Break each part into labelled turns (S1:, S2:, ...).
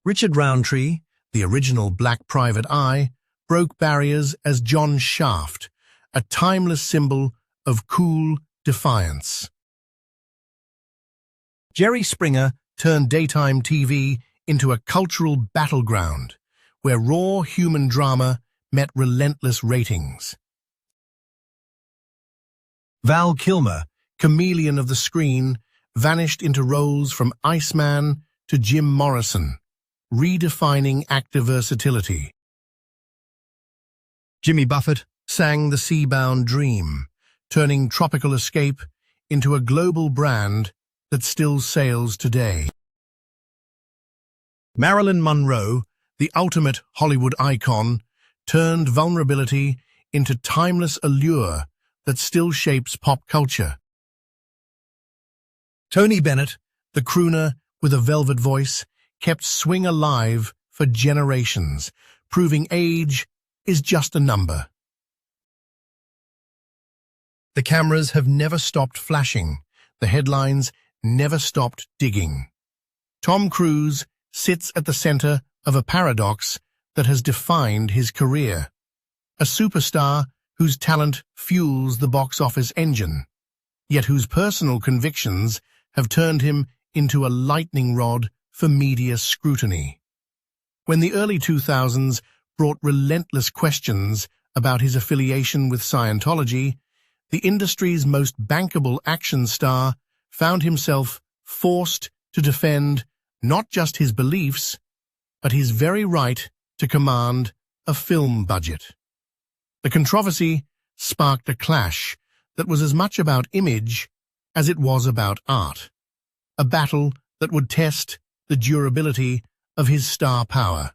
S1: Richard Roundtree, the original Black Private Eye, broke barriers as John Shaft, a timeless symbol of cool defiance. Jerry Springer turned daytime TV into a cultural battleground where raw human drama met relentless ratings. Val Kilmer, chameleon of the screen, vanished into roles from Iceman to Jim Morrison, redefining actor versatility. Jimmy Buffett sang The Seabound Dream, turning Tropical Escape into a global brand that still sails today. Marilyn Monroe, the ultimate Hollywood icon, turned vulnerability into timeless allure that still shapes pop culture. Tony Bennett, the crooner with a velvet voice, kept swing alive for generations, proving age is just a number. The cameras have never stopped flashing. The headlines never stopped digging. Tom Cruise sits at the center of a paradox that has defined his career. A superstar whose talent fuels the box office engine, yet whose personal convictions have turned him into a lightning rod for media scrutiny. When the early 2000s brought relentless questions about his affiliation with Scientology, the industry's most bankable action star found himself forced to defend not just his beliefs, but his very right to command a film budget. The controversy sparked a clash that was as much about image as it was about art, a battle that would test the durability of his star power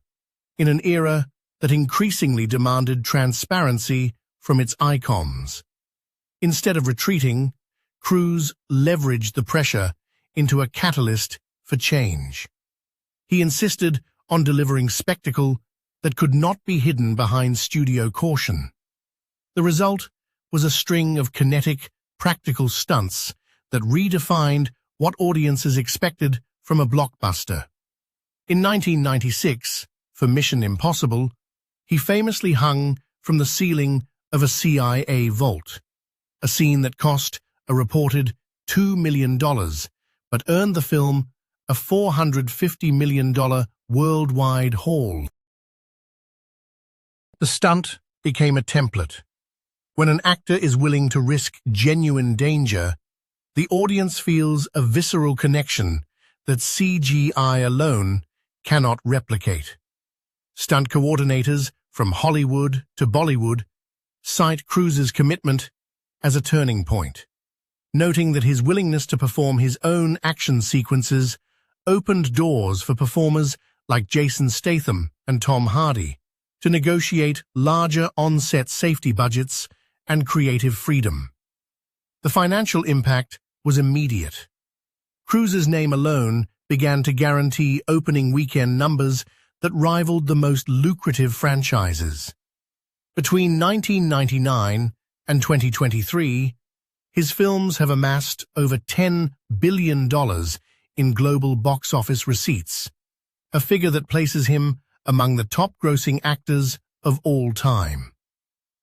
S1: in an era that increasingly demanded transparency from its icons. Instead of retreating, Cruise leveraged the pressure into a catalyst for change. He insisted on delivering spectacle that could not be hidden behind studio caution. The result was a string of kinetic, practical stunts that redefined what audiences expected from a blockbuster. In 1996, for Mission Impossible, he famously hung from the ceiling of a CIA vault, a scene that cost a reported $2 million, but earned the film a $450 million worldwide haul. The stunt became a template. When an actor is willing to risk genuine danger, the audience feels a visceral connection that CGI alone cannot replicate. Stunt coordinators from Hollywood to Bollywood cite Cruise's commitment as a turning point, noting that his willingness to perform his own action sequences opened doors for performers like Jason Statham and Tom Hardy to negotiate larger on-set safety budgets and creative freedom. The financial impact was immediate. Cruise's name alone began to guarantee opening weekend numbers that rivaled the most lucrative franchises. Between 1999 and 2023, his films have amassed over $10 billion in global box office receipts, a figure that places him among the top-grossing actors of all time.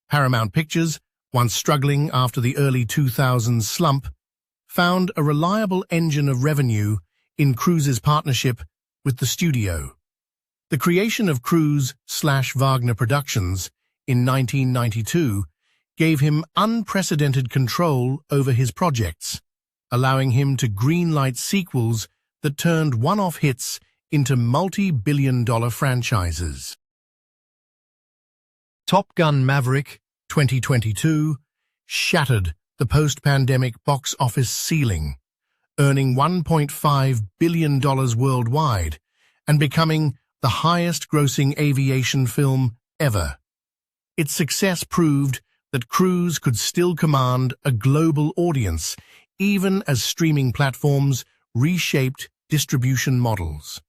S1: Paramount Pictures, once struggling after the early 2000s slump, found a reliable engine of revenue in Cruise's partnership with the studio. The creation of Cruise/Wagner Productions in 1992 gave him unprecedented control over his projects, allowing him to greenlight sequels that turned one-off hits into multi-billion-dollar franchises. Top Gun: Maverick 2022 shattered the post-pandemic box office ceiling, earning $1.5 billion worldwide and becoming the highest-grossing aviation film ever. Its success proved that Cruise could still command a global audience, even as streaming platforms reshaped distribution models.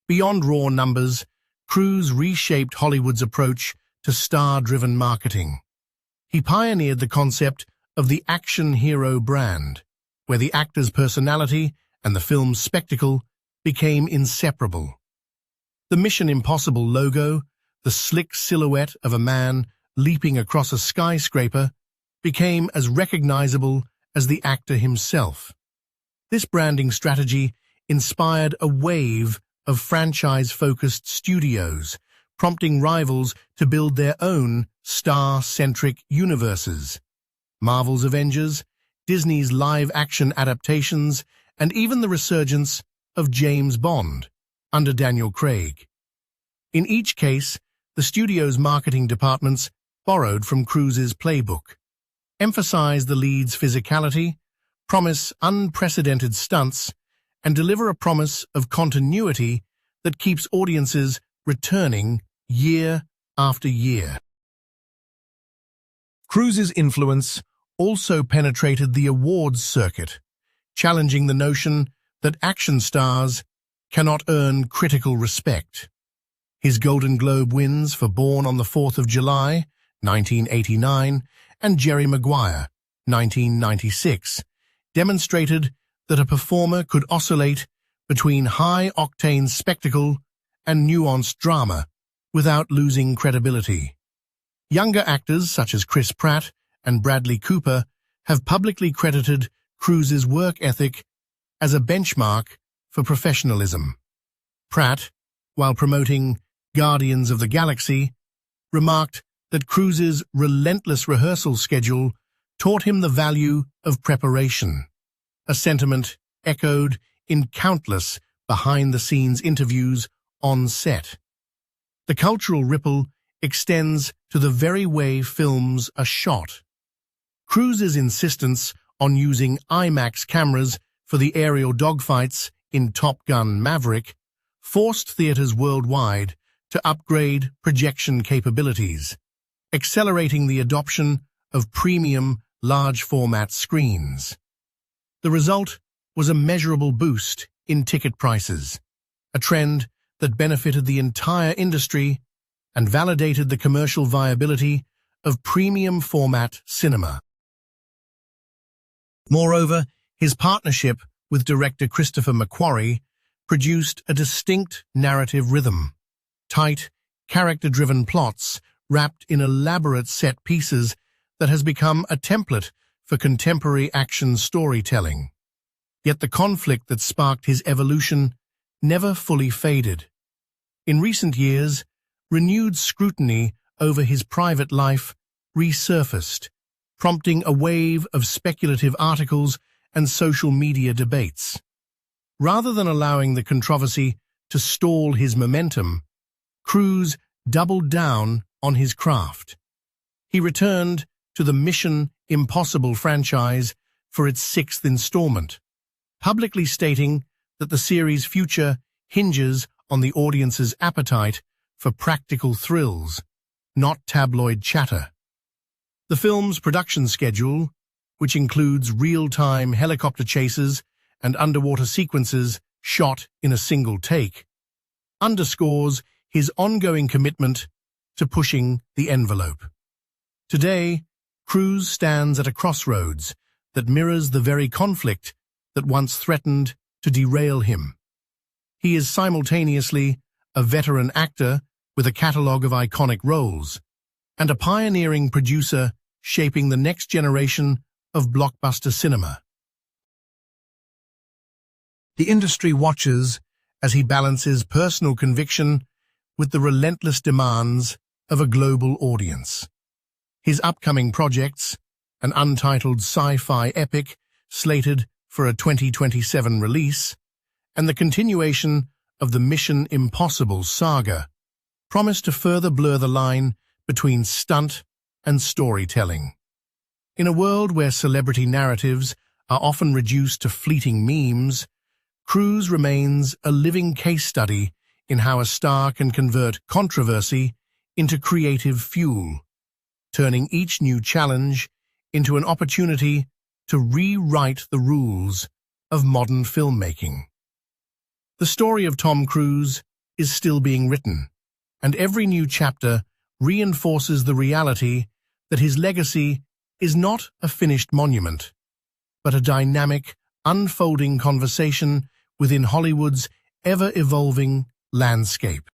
S1: Beyond raw numbers, Cruise reshaped Hollywood's approach to star-driven marketing. He pioneered the concept of the action hero brand, where the actor's personality and the film's spectacle became inseparable. The Mission Impossible logo, the slick silhouette of a man leaping across a skyscraper, became as recognizable as the actor himself. This branding strategy inspired a wave of franchise-focused studios, prompting rivals to build their own star-centric universes. Marvel's Avengers, Disney's live-action adaptations, and even the resurgence of James Bond under Daniel Craig. In each case, the studio's marketing departments borrowed from Cruise's playbook, emphasize the lead's physicality, promise unprecedented stunts, and deliver a promise of continuity that keeps audiences returning year after year. Cruise's influence also penetrated the awards circuit, challenging the notion that action stars cannot earn critical respect. His Golden Globe wins for Born on the 4th of July, 1989, and Jerry Maguire, 1996, demonstrated that a performer could oscillate between high-octane spectacle and nuanced drama without losing credibility. Younger actors such as Chris Pratt and Bradley Cooper have publicly credited Cruise's work ethic as a benchmark for professionalism. Pratt, while promoting Guardians of the Galaxy, remarked that Cruise's relentless rehearsal schedule taught him the value of preparation, a sentiment echoed in countless behind-the-scenes interviews on set. The cultural ripple extends to the very way films are shot. Cruise's insistence on using IMAX cameras for the aerial dogfights in Top Gun: Maverick forced theaters worldwide to upgrade projection capabilities, accelerating the adoption of premium large-format screens. The result was a measurable boost in ticket prices, a trend that benefited the entire industry and validated the commercial viability of premium-format cinema. Moreover, his partnership with director Christopher McQuarrie produced a distinct narrative rhythm, tight, character-driven plots wrapped in elaborate set pieces that has become a template for contemporary action storytelling. Yet the conflict that sparked his evolution never fully faded. In recent years, renewed scrutiny over his private life resurfaced, prompting a wave of speculative articles and social media debates. Rather than allowing the controversy to stall his momentum, Cruise doubled down on his craft. He returned to the Mission Impossible franchise for its 6th installment, publicly stating that the series' future hinges on the audience's appetite for practical thrills, not tabloid chatter. The film's production schedule, which includes real-time helicopter chases and underwater sequences shot in a single take, underscores his ongoing commitment to pushing the envelope. Today, Cruise stands at a crossroads that mirrors the very conflict that once threatened to derail him. He is simultaneously a veteran actor with a catalogue of iconic roles and a pioneering producer shaping the next generation of blockbuster cinema. The industry watches as he balances personal conviction with the relentless demands of a global audience. His upcoming projects, an untitled sci-fi epic slated for a 2027 release, and the continuation of the Mission Impossible saga, promise to further blur the line between stunt and storytelling. In a world where celebrity narratives are often reduced to fleeting memes, Cruise remains a living case study in how a star can convert controversy into creative fuel, turning each new challenge into an opportunity to rewrite the rules of modern filmmaking. The story of Tom Cruise is still being written, and every new chapter reinforces the reality that his legacy is not a finished monument, but a dynamic, unfolding conversation within Hollywood's ever-evolving landscape.